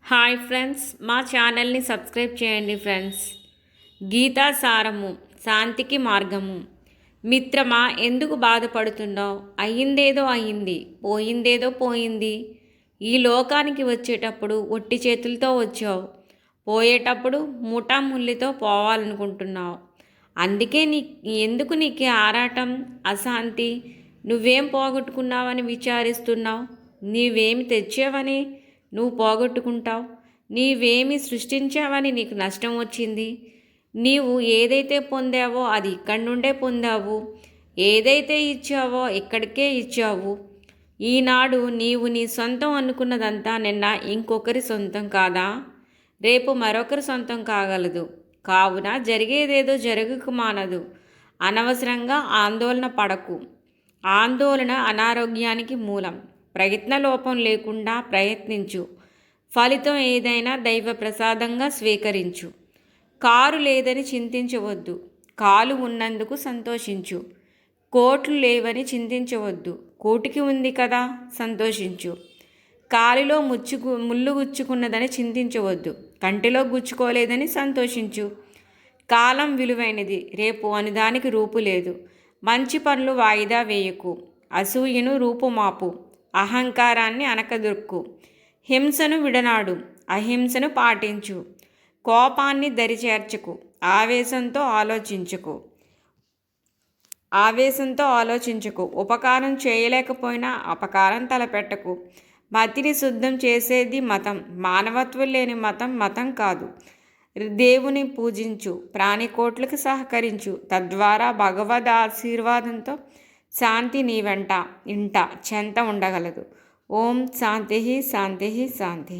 Hi friends, మా ఛానల్ని subscribe చేయండి ఫ్రెండ్స్. గీతా సారము, శాంతికి మార్గము. మిత్రమా, ఎందుకు బాధపడుతున్నావు? అయ్యిందేదో అయ్యింది, పోయిందేదో పోయింది. ఈ లోకానికి వచ్చేటప్పుడు ఒట్టి చేతులతో వచ్చావు, పోయేటప్పుడు ముఠాముల్లితో పోవాలనుకుంటున్నావు. అందుకే ఎందుకు నీకు ఆరాటం, అశాంతి? నువ్వేం పోగొట్టుకున్నావని విచారిస్తున్నావు? నీవేమి తెచ్చావని నువ్వు పోగొట్టుకుంటావు? నీవేమి సృష్టించావని నీకు నష్టం వచ్చింది? నీవు ఏదైతే పొందావో అది ఇక్కడి నుండే పొందావు. ఏదైతే ఇచ్చావో ఇక్కడికే ఇచ్చావు. ఈనాడు నీవు నీ సొంతం అనుకున్నదంతా నిన్న ఇంకొకరి సొంతం కాదా? రేపు మరొకరి సొంతం కాగలదు. కావున జరిగేదేదో జరగక మానదు. అనవసరంగా ఆందోళన పడకు. ఆందోళన అనారోగ్యానికి మూలం. ప్రయత్నలోపం లేకుండా ప్రయత్నించు. ఫలితం ఏదైనా దైవ ప్రసాదంగా స్వీకరించు. కారు లేదని చింతించవద్దు, కాలు ఉన్నందుకు సంతోషించు. కోట్లు లేవని చింతించవద్దు, కోటికి ఉంది కదా సంతోషించు. కాలిలో ముళ్ళు గుచ్చుకున్నదని చింతించవద్దు, కంటిలో గుచ్చుకోలేదని సంతోషించు. కాలం విలువైనది, రేపు అనుదానికి రూపు లేదు. మంచి పనులు వాయిదా వేయకు. అసూయను రూపుమాపు. అహంకారాన్ని అనకదొక్కు. హింసను విడనాడు, అహింసను పాటించు. కోపాన్ని దరిచేర్చకు. ఆవేశంతో ఆలోచించకు. ఉపకారం చేయలేకపోయినా అపకారం తలపెట్టకు. మతిని శుద్ధం చేసేది మతం. మానవత్వం లేని మతం మతం కాదు. దేవుని పూజించు, ప్రాణికోట్లకు సహకరించు. తద్వారా భగవద్ ఆశీర్వాదంతో శాంతి నీ వెంట ఇంట చెంత ఉండగలదు. ఓం శాంతి శాంతి శాంతి.